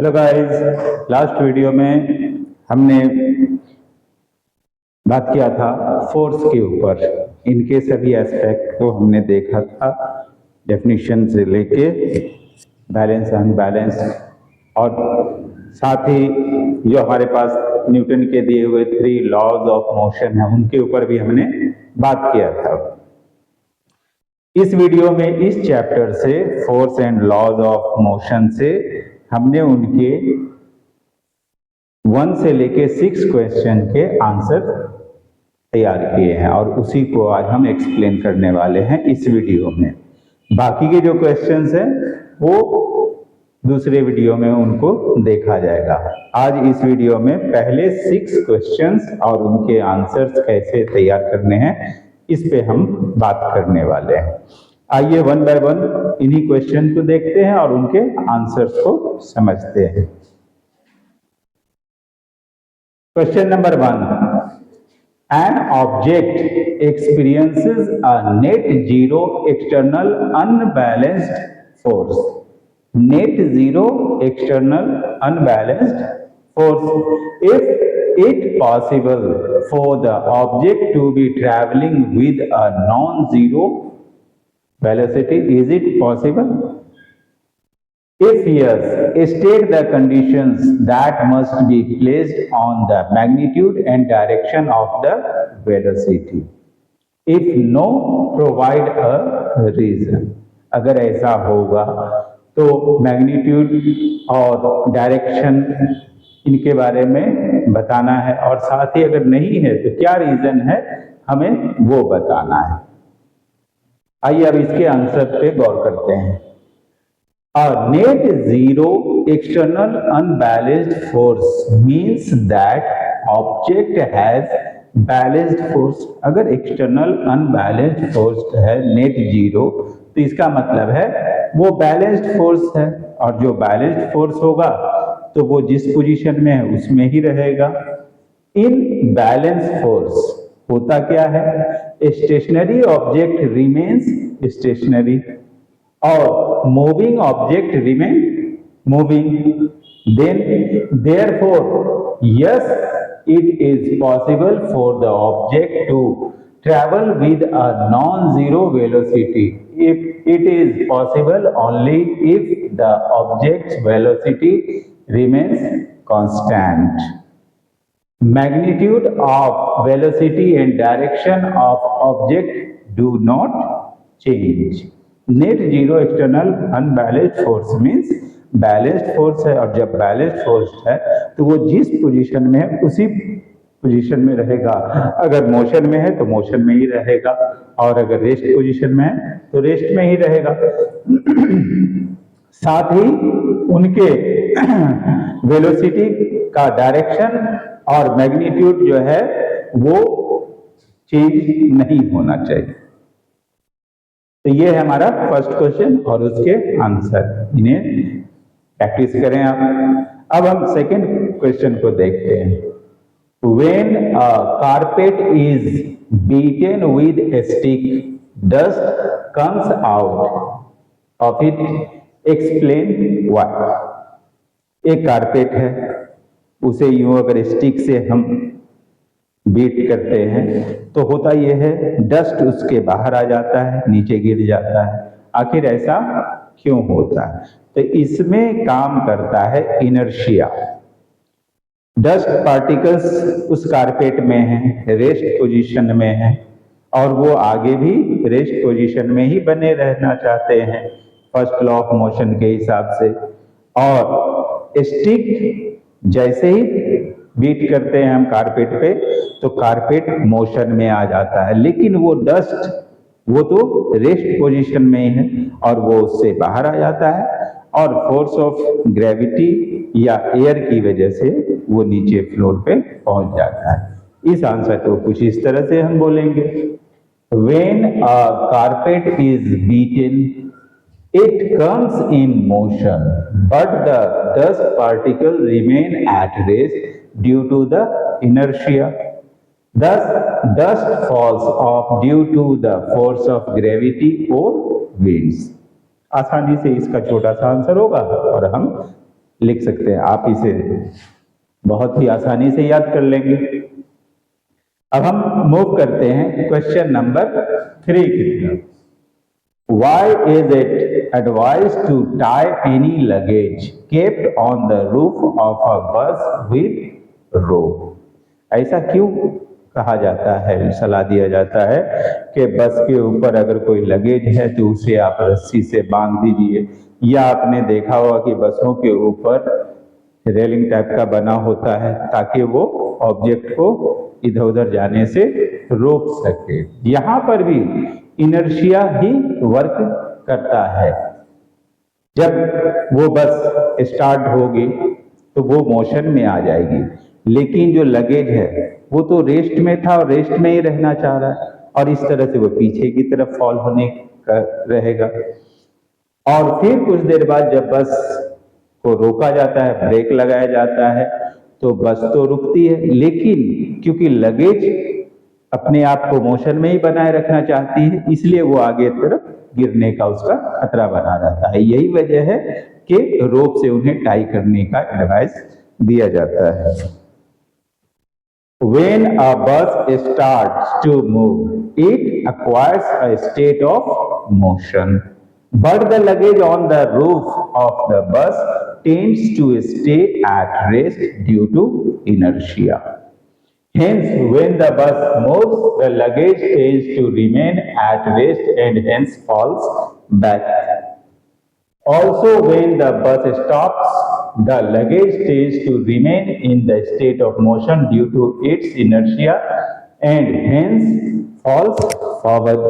Hello guys, last video में हमने बात किया था फोर्स के ऊपर। इनके सभी एस्पेक्ट को हमने देखा था, डेफिनेशन से लेके बैलेंस अनबैलेंस, और साथ ही जो हमारे पास न्यूटन के दिए हुए 3 लॉज ऑफ मोशन है उनके ऊपर भी हमने बात किया था। इस वीडियो में इस चैप्टर से force and laws of motion से हमने उनके 1 से लेके 6 क्वेश्चन के आंसर तैयार किए हैं और उसी को आज हम एक्सप्लेन करने वाले हैं इस वीडियो में। बाकी के जो क्वेश्चंस हैं वो दूसरे वीडियो में उनको देखा जाएगा। आज इस वीडियो में पहले 6 क्वेश्चंस और उनके आंसर्स कैसे तैयार करने हैं इस पे हम बात करने वाले हैं। आइए 1 बाय 1 इन्हीं क्वेश्चन को देखते हैं और उनके आंसर्स को समझते हैं। Question number 1, an object experiences a net zero external unbalanced force. Net zero external unbalanced force if it possible for the object to be traveling with a non-zero velocity, is it possible? If yes, state the conditions that must be placed on the magnitude and direction of the velocity. If no, provide a reason. अगर ऐसा होगा तो magnitude और direction इनके बारे में बताना है, और साथ ही अगर नहीं है तो क्या रीजन है हमें वो बताना है। आइए अब इसके आंसर पे गौर करते हैं। A net zero external unbalanced force means that object has balanced force। अगर external unbalanced force है net zero तो इसका मतलब है वो balanced force है, और जो balanced force होगा तो वो जिस पोजीशन में है उसमें ही रहेगा। इन बैलेंस फोर्स होता क्या है? स्टेशनरी ऑब्जेक्ट रिमेन्स स्टेशनरी और moving object remain moving. Then therefore yes it is possible for the object to travel with a non-zero velocity if it is possible only if the object's velocity remains constant. Magnitude of velocity and direction of object do not change. Net zero external unbalanced force means balanced force है, और जब balanced force है तो वो जिस position में है उसी पोजीशन में रहेगा। अगर मोशन में है तो मोशन में ही रहेगा, और अगर रेस्ट पोजीशन में है तो रेस्ट में ही रहेगा। साथ ही उनके वेलोसिटी का डायरेक्शन और मैग्नीट्यूड जो है वो चेंज नहीं होना चाहिए। तो ये है हमारा फर्स्ट क्वेश्चन और उसके आंसर, इन्हें प्रैक्टिस करें आप। अब हम सेकेंड क्वेश्चन को देखते हैं। When a carpet is beaten with a stick, dust comes out of it. Explain why. एक कारपेट है, उसे यूं अगर स्टिक से हम बीट करते हैं तो होता यह है डस्ट उसके बाहर आ जाता है, नीचे गिर जाता है। आखिर ऐसा क्यों होता है? तो इसमें काम करता है इनर्शिया। डस्ट पार्टिकल्स उस कारपेट में हैं, रेस्ट पोजीशन में हैं, और वो आगे भी रेस्ट पोजीशन में ही बने रहना चाहते हैं फर्स्ट लॉ ऑफ मोशन के हिसाब से। और स्टिक जैसे ही बीट करते हैं हम कारपेट पे तो कारपेट मोशन में आ जाता है, लेकिन वो डस्ट वो तो रेस्ट पोजीशन में ही है और वो उससे बाहर आ जाता है, और फोर्स ऑफ ग्रेविटी या एयर की वजह से वो नीचे फ्लोर पे पहुंच जाता है। इस आंसर को कुछ इस तरह से हम बोलेंगे। When a carpet is beaten, it comes in motion, but the dust particles remain at rest due to the inertia. Thus, dust falls off due to the force of gravity or winds. आसानी से इसका छोटा सा answer होगा और हम लिख सकते हैं। आप इसे बहुत ही आसानी से याद कर लेंगे। अब हम मूव करते हैं क्वेश्चन नंबर 3 की तरफ। Why is it advised to tie any luggage kept on the roof of a bus with rope? ऐसा क्यों कहा जाता है, सलाह दिया जाता है कि बस के ऊपर अगर कोई लगेज है तो उसे आप रस्सी से बांध दीजिए, या आपने देखा होगा कि बसों के ऊपर रेलिंग टाइप का बना होता है ताकि वो ऑब्जेक्ट को इधर उधर जाने से रोक सके। यहां पर भी इनर्शिया ही वर्क करता है। जब वो बस स्टार्ट होगी तो वो मोशन में आ जाएगी, लेकिन जो लगेज है वो तो रेस्ट में था और रेस्ट में ही रहना चाह रहा है, और इस तरह से वो पीछे की तरफ फॉल होने का रहेगा। और फिर कुछ देर बाद जब बस को रोका जाता है, ब्रेक लगाया जाता है, तो बस तो रुकती है, लेकिन क्योंकि लगेज अपने आप को मोशन में ही बनाए रखना चाहती है, इसलिए वो आगे तरफ गिरने का उसका खतरा बना रहता है। यही वजह है कि रोप से उन्हें टाई करने का एडवाइस दिया जाता है। When a bus starts to move, it acquires a state of motion, but the luggage on the roof of the bus tends to stay at rest due to inertia. Hence, when the bus moves, the luggage tends to remain at rest and hence falls back. Also, when the bus stops, the luggage tends to remain in the state of motion due to its inertia and hence falls forward.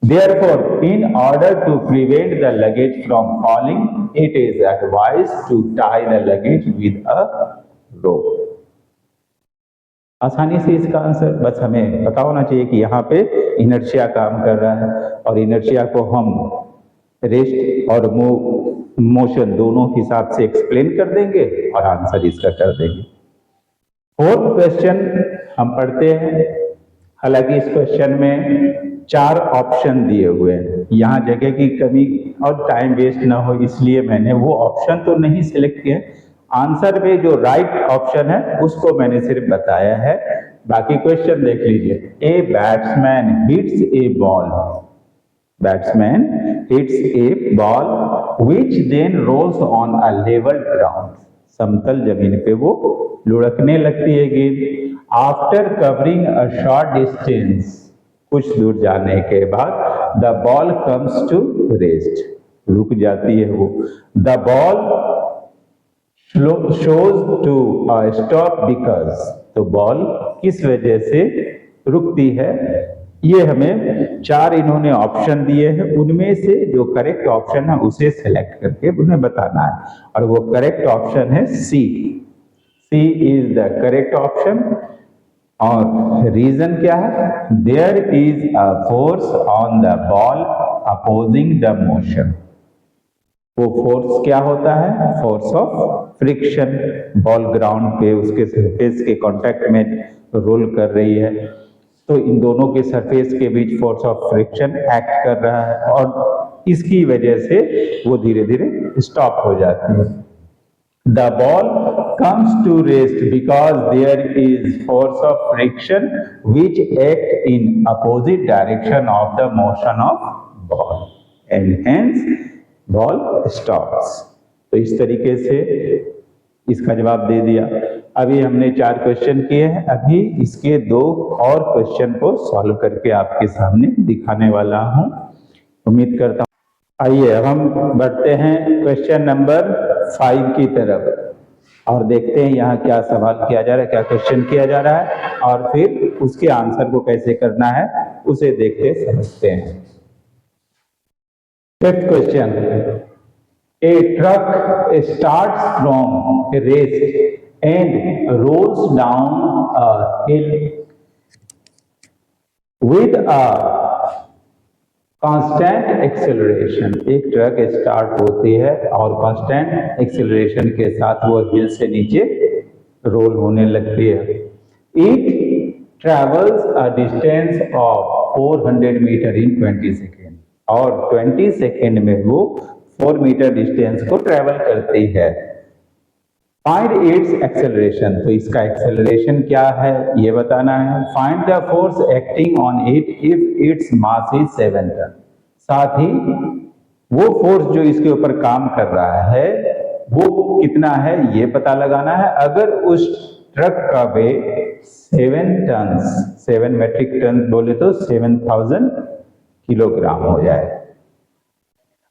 Therefore, in order to prevent the luggage from falling, it is advised to tie the luggage with a rope. आसानी से इसका answer बस हमें पता होना चाहिए कि यहाँ पे इनर्शिया काम कर रहा है, और इनर्शिया को हम रेस्ट और मोशन दोनों हिसाब से एक्सप्लेन कर देंगे और आंसर इसका कर देंगे। फोर्थ क्वेश्चन हम पढ़ते हैं। हालांकि इस क्वेश्चन में 4 ऑप्शन दिए हुए हैं, यहाँ जगह की कमी और टाइम वेस्ट ना हो इसलिए मैंने वो ऑप्शन तो नहीं सिलेक्ट किए। आंसर में जो राइट ऑप्शन है उसको मैंने सिर्फ बताया है, बाकी क्वेश्चन देख लीजिए। A batsman hits a ball, batsman hits a ball which then rolls on a level ground, समतल जमीन पे वो लुढ़कने लगती है गेंद। After covering a short distance, कुछ दूर जाने के बाद the ball comes to rest, रुक जाती है वो। The ball shows to stop because, तो बॉल किस वजह से रुकती है, ये हमें 4 इन्होंने ऑप्शन दिए हैं, उनमें से जो करेक्ट ऑप्शन है उसे सेलेक्ट करके उन्हें बताना है, और वो करेक्ट ऑप्शन है सी। C is the correct option. और रीजन क्या है? There is a force on the ball opposing the motion. वो फोर्स क्या होता है? Force of friction. Ball ground पे उसके सरफेस के कांटेक्ट में रोल कर रही है, तो इन दोनों के सरफेस के बीच फोर्स ऑफ फ्रिक्शन एक्ट कर रहा है, और इसकी वजह से वो धीरे धीरे स्टॉप हो जाती है। The ball comes to rest because there is force of friction which act in opposite direction of the motion of ball and hence ball stops। तो इस तरीके से इसका जवाब दे दिया। अभी हमने 4 क्वेश्चन किए हैं, अभी इसके 2 और क्वेश्चन को सॉल्व करके आपके सामने दिखाने वाला हूं, उम्मीद करता हूं। आइए अब हम बढ़ते हैं क्वेश्चन नंबर 5 की तरफ और देखते हैं यहाँ क्या सवाल किया जा रहा है, क्या क्वेश्चन किया जा रहा है, और फिर उसके आंसर को कैसे करना है उसे देखते समझते हैं। 5th question, a truck starts from rest and rolls down a hill with a constant acceleration. एक ट्रक स्टार्ट होती है और कांस्टेंट एक्सेलरेशन के साथ वो हिल से नीचे रोल होने लगती है। It travels a distance of 400 metre in 20 second, और 20 सेकेंड में वो 4 मीटर डिस्टेंस को ट्रेवल करती है। फाइंड इट्स एक्सेलरेशन, तो इसका एक्सेलरेशन क्या है ये बताना है। Find the force acting on it if its mass is 7 ton, साथ ही वो फोर्स जो इसके ऊपर काम कर रहा है वो कितना है ये पता लगाना है। अगर उस ट्रक का वेट 7 टन, 7 मेट्रिक टन बोले तो 7000 किलोग्राम हो जाए।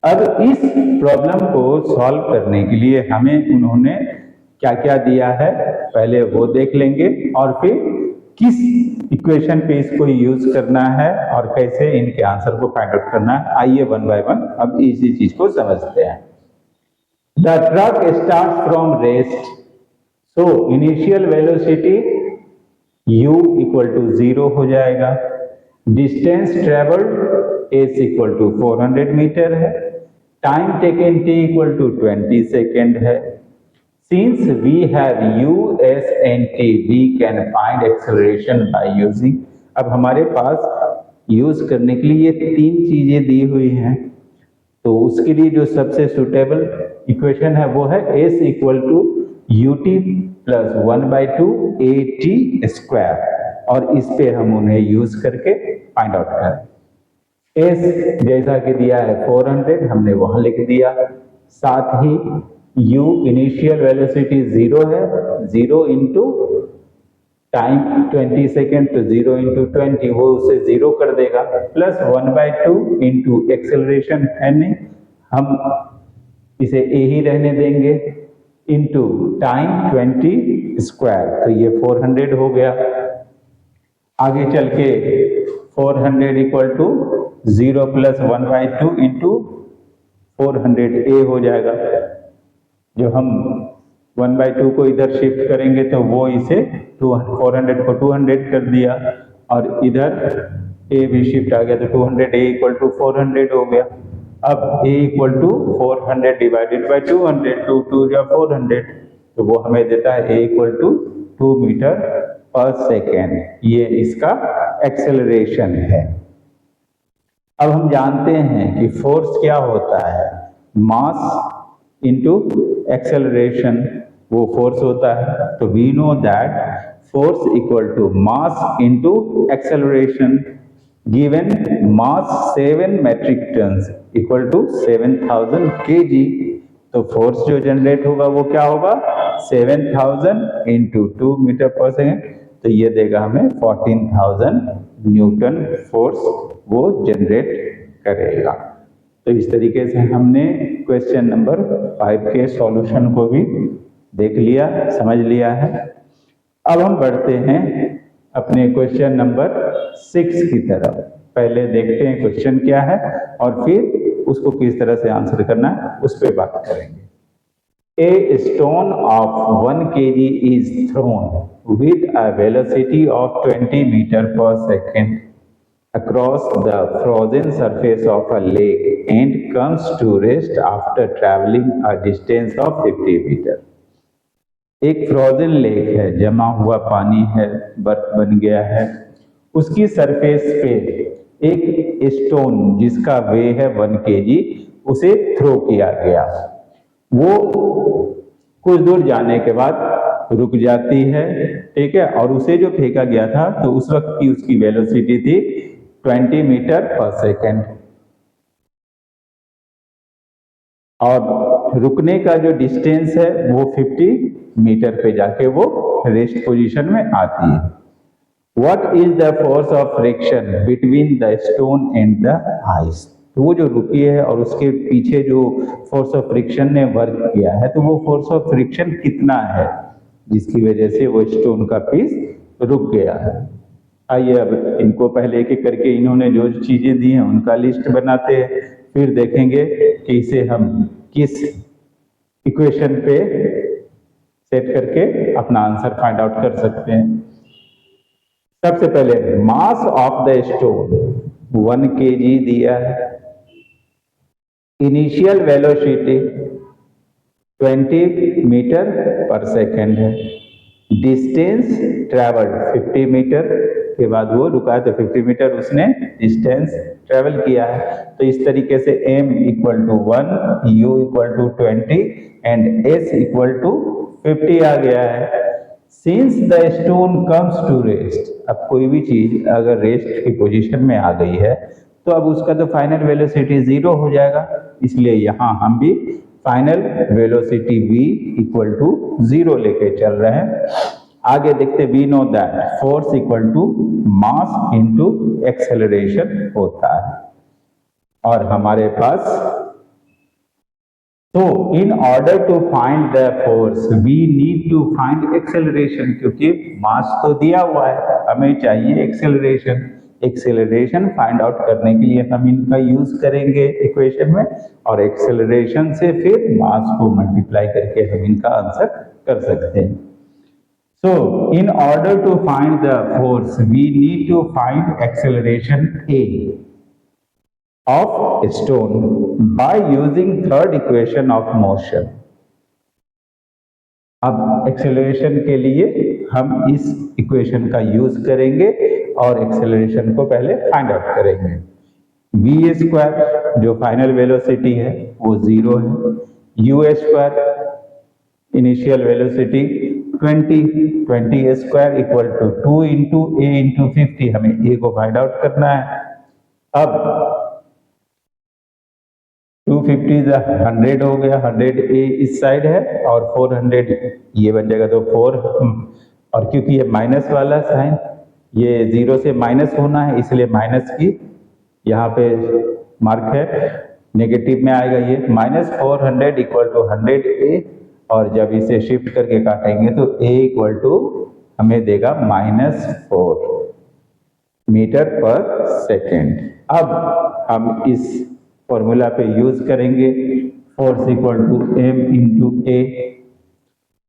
अब इस प्रॉब्लम को सॉल्व करने के लिए हमें उन्होंने क्या क्या दिया है पहले वो देख लेंगे, और फिर किस इक्वेशन पे इसको यूज करना है और कैसे इनके आंसर को फाइंड आउट करना है। आइए वन बाय वन अब इसी चीज को समझते हैं। The truck start from rest, so initial velocity u equal to 0 हो जाएगा। Distance travelled s equal to 400 metre है। Time taken t equal to 20 second है। Since we have u, s and t, we can find acceleration by using, अब हमारे पास use करने के लिए ये तीन चीजें दी हुई हैं, तो उसके लिए जो सबसे सुटेबल इक्वेशन है वो है s equal to U T plus 1/2 A T square, और इस पे हम उन्हें यूज करके फाइंड आउट करें। s जैसा कि दिया है 400 हमने वहां लिख दिया, साथ ही u इनिशियल वेलोसिटी 0 है, 0 इंटू टाइम 20 सेकेंड, तो 0 इंटू 20 वो उसे 0 कर देगा, प्लस 1/2 इंटू एक्सेलरेशन है नहीं, हम इसे a ही रहने देंगे, इंटू टाइम 20 स्क्वायर, तो ये 400 हो गया। आगे चल के 400 equal to 0 plus 1/2 into 400 a हो जाएगा। जो हम 1/2 को इधर शिफ्ट करेंगे तो वो इसे 400 को 200 कर दिया, और इधर a भी शिफ्ट आ गया तो 200 a इक्वल टू 400 हो गया। अब a equal to 400 divided by 200, 2 या 400, तो वो हमें देता है a equal to 2 metre per second. ये इसका एक्सेलरेशन है। अब हम जानते हैं कि फोर्स क्या होता है, मास इंटू एक्सेलरेशन वो फोर्स होता है, तो we know that force equal to mass into acceleration. Given mass 7 metric tons equal to 7000 kg, तो फोर्स जो जनरेट होगा वो क्या होगा 7000 इंटू 2 मीटर पर सेकेंड, तो ये देगा हमें 14000 न्यूटन फोर्स वो जनरेट करेगा। तो इस तरीके से हमने क्वेश्चन नंबर 5 के सॉल्यूशन को भी देख लिया, समझ लिया है। अब हम बढ़ते हैं अपने क्वेश्चन नंबर 6 की तरफ। पहले देखते हैं क्वेश्चन क्या है और फिर उसको किस तरह से आंसर करना है उस पर बात करेंगे। A stone of 1 kg is thrown with a velocity of 20 metre per second across the frozen surface of a lake and comes to rest after traveling a distance of 50 meter। एक frozen lake है, जमा हुआ पानी है, बर्फ बन गया है, उसकी सरफेस पे एक स्टोन जिसका वे है 1 kg उसे थ्रो किया गया। वो कुछ दूर जाने के बाद रुक जाती है, ठीक है, और उसे जो फेंका गया था तो उस वक्त की उसकी वेलोसिटी थी 20 मीटर पर सेकेंड, और रुकने का जो डिस्टेंस है वो 50 मीटर पे जाके वो रेस्ट पोजीशन में आती है। What is the force of friction between the stone and the ice, तो वो जो रुकी है और उसके पीछे जो फोर्स ऑफ फ्रिक्शन ने वर्क किया है, तो वो फोर्स ऑफ फ्रिक्शन कितना है जिसकी वजह से वो स्टोन का पीस रुक गया है। आइए अब इनको पहले एक एक करके इन्होंने जो चीजें दी हैं उनका लिस्ट बनाते हैं, फिर देखेंगे कि इसे हम किस इक्वेशन पे सेट करके अपना आंसर फाइंड आउट कर सकते हैं। सबसे पहले mass of the stone 1 kg दिया है, initial velocity 20 metre per second है, डिस्टेंस ट्रेवल्ड 50 मीटर के बाद वो रुका है तो 50 मीटर उसने डिस्टेंस ट्रेवल किया है। तो इस तरीके से m equal to 1, u equal to 20 and s equal to 50 आ गया है। Since the stone comes to rest, अब कोई भी चीज अगर रेस्ट की पोजीशन में आ गई है तो अब उसका तो फाइनल वेलोसिटी 0 हो जाएगा, इसलिए यहाँ हम भी final velocity v equal to 0 लेके चल रहे हैं। आगे देखते, we know that force equal to mass into acceleration होता है, और हमारे पास तो in order to find the force we need to find acceleration, क्योंकि मास तो दिया हुआ है, हमें चाहिए एक्सेलरेशन। एक्सेलरेशन फाइंड आउट करने के लिए हम इनका यूज करेंगे इक्वेशन में, और एक्सेलरेशन से फिर मास को मल्टीप्लाई करके हम इनका आंसर कर सकते हैं। So, in order to find the force, we need to find acceleration A of stone by using third equation of motion. अब एक्सेलरेशन के लिए हम इस इक्वेशन का यूज करेंगे और एक्सेलरेशन को पहले फाइंड आउट करेंगे। v स्क्वायर जो फाइनल वेलोसिटी है वो 0 है, u square initial velocity 20 square equal to 2 into A into 50, हमें ए को फाइंड आउट करना है। अब 250 100 हो गया, 100 ए इस साइड है और 400 ये बन जाएगा, तो 4 और क्योंकि ये माइनस वाला साइन, ये 0 से माइनस होना है इसलिए माइनस की यहाँ पे मार्क है, नेगेटिव में आएगा ये, -400 इक्वल टू 100 ए, और जब इसे शिफ्ट करके काटेंगे तो a इक्वल टू हमें देगा -4 मीटर पर सेकेंड। अब हम इस फॉर्मूला पे यूज करेंगे, force equal to m into A,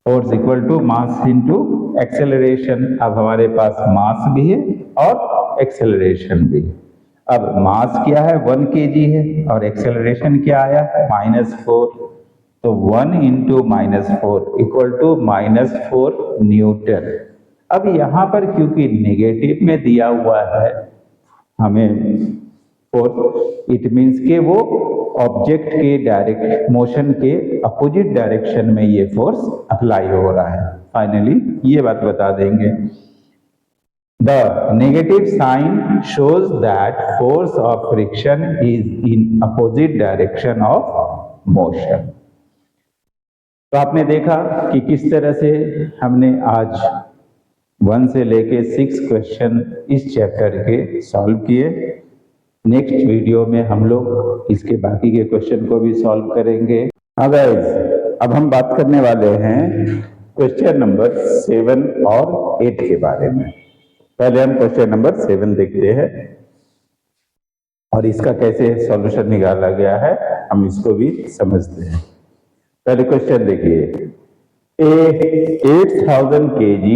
force equal to mass into acceleration. अब हमारे पास मास भी है और एक्सेलरेशन भी है। अब मास क्या है 1 kg है और एक्सेलरेशन क्या आया -4, तो 1 इंटू -4 इक्वल टू -4 न्यूटन। अब यहाँ पर क्योंकि नेगेटिव में दिया हुआ है हमें फोर्स, इट मीन्स के वो ऑब्जेक्ट के डायरेक्ट मोशन के अपोजिट डायरेक्शन में ये फोर्स अप्लाई हो रहा है। फाइनली ये बात बता देंगे, the negative sign shows that force of friction is in opposite direction of motion. तो आपने देखा कि किस तरह से हमने आज 1 से लेके 6 क्वेश्चन इस चैप्टर के सॉल्व किए। नेक्स्ट वीडियो में हम लोग इसके बाकी के क्वेश्चन को भी सॉल्व करेंगे। अब हम बात करने वाले हैं क्वेश्चन नंबर 7 और 8 के बारे में। पहले हम क्वेश्चन नंबर 7 देखते हैं और इसका कैसे सॉल्यूशन निकाला गया है हम इसको भी समझते हैं। पहले क्वेश्चन देखिए, ए 8000 kg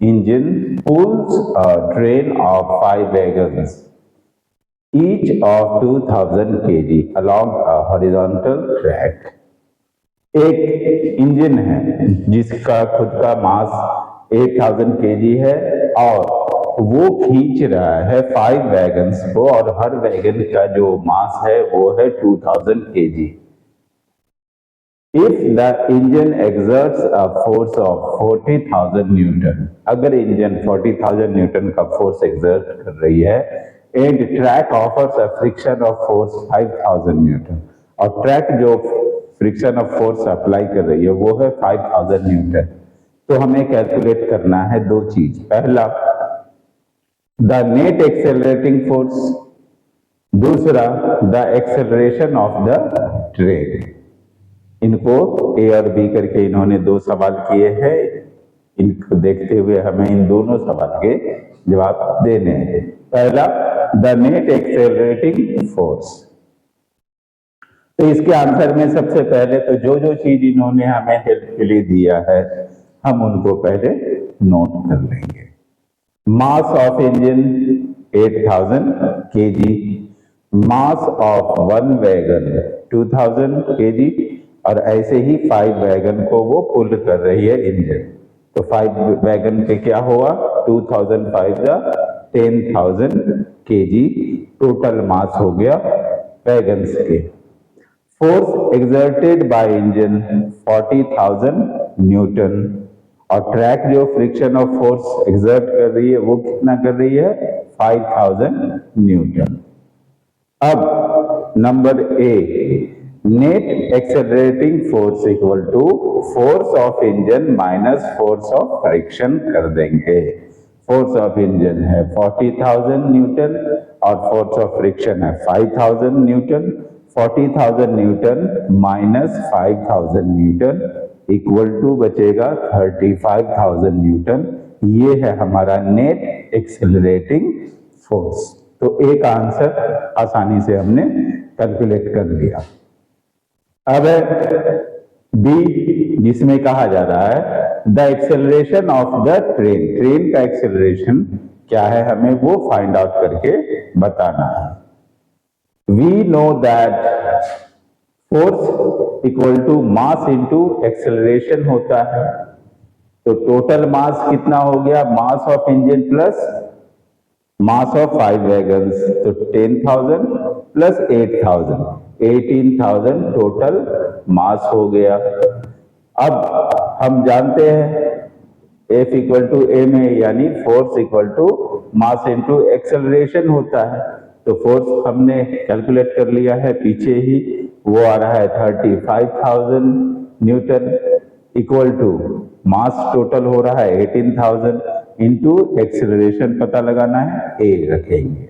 engine pulls a train of 5 wagons each of 2000 kg along a horizontal track। एक इंजन है जिसका खुद का मास 8000 kg है और वो खींच रहा है 5 वैगन्स को, और हर वैगन का जो मास है वो है 2000 kg। If the engine exerts a force of 40,000 Newton, अगर इंजन 40,000 न्यूटन का फोर्स एक्सर्ट कर रही है, and track offers a friction of force 5000 Newton, और ट्रैक जो फ्रिक्शन ऑफ फोर्स अप्लाई कर रही है वो है 5000 न्यूटन, तो हमें कैलकुलेट करना है दो चीज। पहला द नेट एक्सेलरेटिंग फोर्स, दूसरा the acceleration of the train. इनको ए और बी करके इन्होंने दो सवाल किए हैं, इनको देखते हुए हमें इन दोनों सवाल के जवाब देने हैं। पहला द नेट एक्सेलरेटिंग फोर्स, तो इसके आंसर में सबसे पहले तो जो जो चीज इन्होंने हमें हेल्प के लिए दिया है हम उनको पहले नोट कर लेंगे। मास of engine 8000 kg, mass of 1 wagon 2000 kg, और ऐसे ही 5 वैगन को वो पुल कर रही है इंजन, तो 5 वैगन के क्या हुआ 2005 का 10,000 kg टोटल मास हो गया वैगन्स के। Force exerted by engine 40,000 Newton और ट्रैक जो फ्रिक्शन ऑफ फोर्स एक्सर्ट कर रही है वो कितना कर रही है 5,000 न्यूटन। अब number A, net accelerating force equal to force of engine minus force of friction कर देंगे। फोर्स ऑफ इंजन है 40,000 न्यूटन और फोर्स ऑफ फ्रिक्शन है 5,000 newton. 40,000 newton minus 5,000 newton equal to बचेगा 35,000 न्यूटन। ये है हमारा नेट एक्सेलरेटिंग फोर्स। तो एक आंसर आसानी से हमने कैलकुलेट कर लिया। अब बी, जिसमें कहा जा रहा है the acceleration of the train, train का एक्सेलरेशन क्या है हमें वो फाइंड आउट करके बताना है। We know that force equal to mass into acceleration होता है। तो टोटल मास कितना हो गया, mass of engine plus mass of 5 wagons, तो 10,000 प्लस 8,000, 18,000 टोटल मास हो गया। अब हम जानते हैं F equal to M A, यानी force equal to mass into acceleration होता है। तो फोर्स हमने कैलकुलेट कर लिया है पीछे ही, वो आ रहा है 35,000 newton equal to mass total हो रहा है 18,000 इंटू एक्सेलरेशन पता लगाना है A रखेंगे।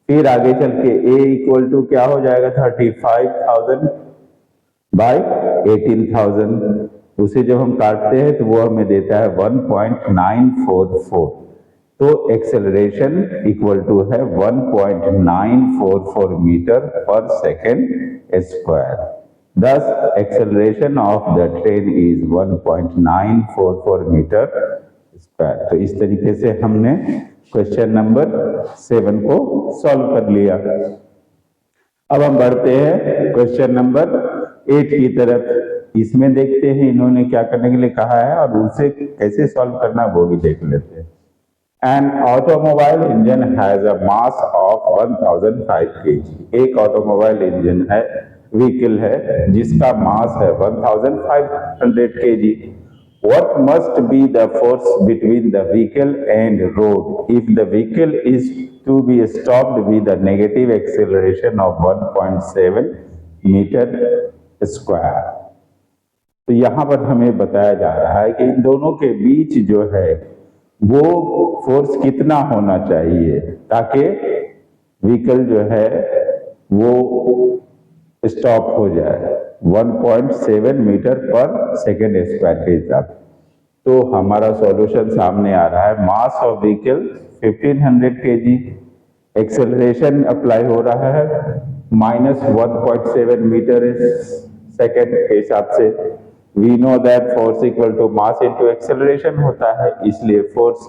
फिर आगे चल के A इक्वल टू क्या हो जाएगा 35,000 बाय 18,000, उसे जब हम काटते हैं तो वो हमें देता है 1.944। तो एक्सेलरेशन इक्वल टू है 1.944 metre per second square. Thus, acceleration of the train is 1.944 metre square. तो इस तरीके से हमने क्वेश्चन नंबर 7 को सॉल्व कर लिया। अब हम बढ़ते हैं क्वेश्चन नंबर 8 की तरफ। इसमें देखते हैं इन्होंने क्या करने के लिए कहा है और उसे कैसे सॉल्व करना वो भी देख लेते हैं। An automobile engine has a mass of 1005 kg। एक ऑटोमोबाइल इंजन है, व्हीकल है जिसका मास है 1500 kg। What must be the force between the vehicle and road if the vehicle is to be stopped with a negative acceleration of 1.7 metre square. तो यहाँ पर हमें बताया जा रहा है कि इन दोनों के बीच जो है वो फोर्स कितना होना चाहिए ताकि व्हीकल जो है वो स्टॉप हो जाए 1.7 मीटर पर सेकेंड स्क्वायर के हिसाब। तो हमारा सॉल्यूशन सामने आ रहा है। Mass of vehicle 1500 kg, acceleration apply हो रहा है माइनस 1.7 मीटर सेकेंड के हिसाब से। We know that force equal to mass into acceleration होता है, इसलिए फोर्स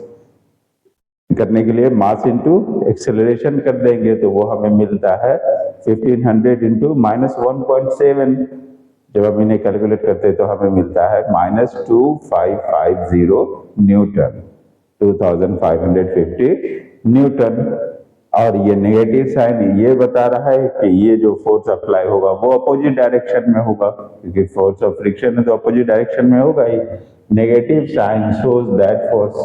करने के लिए मास इंटू एक्सेलरेशन कर देंगे तो वो हमें मिलता है 1500 इंटू माइनस 1.7। जब हम इन्हें कैलकुलेट करते हैं तो हमें मिलता है माइनस 2550 न्यूटन, 2550 न्यूटन। और ये नेगेटिव साइन ये बता रहा है कि ये जो फोर्स अप्लाई होगा वो अपोजिट डायरेक्शन में होगा, क्योंकि फोर्स ऑफ फ्रिक्शन है तो अपोजिट डायरेक्शन में होगा ही। Negative sign shows that force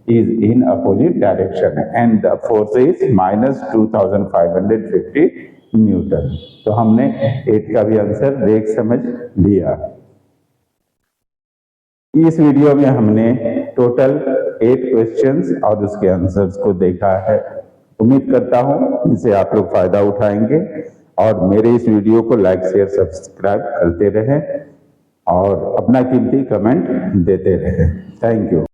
is in opposite direction and the force is minus 2550 Newton. तो हमने 8 का भी आंसर देख समझ लिया। इस वीडियो में हमने टोटल 8 क्वेश्चंस और उसके आंसर्स को देखा है। उम्मीद करता हूं इनसे आप लोग फायदा उठाएंगे और मेरे इस वीडियो को लाइक शेयर सब्सक्राइब करते रहें और अपना कीमती कमेंट देते रहें। Thank you.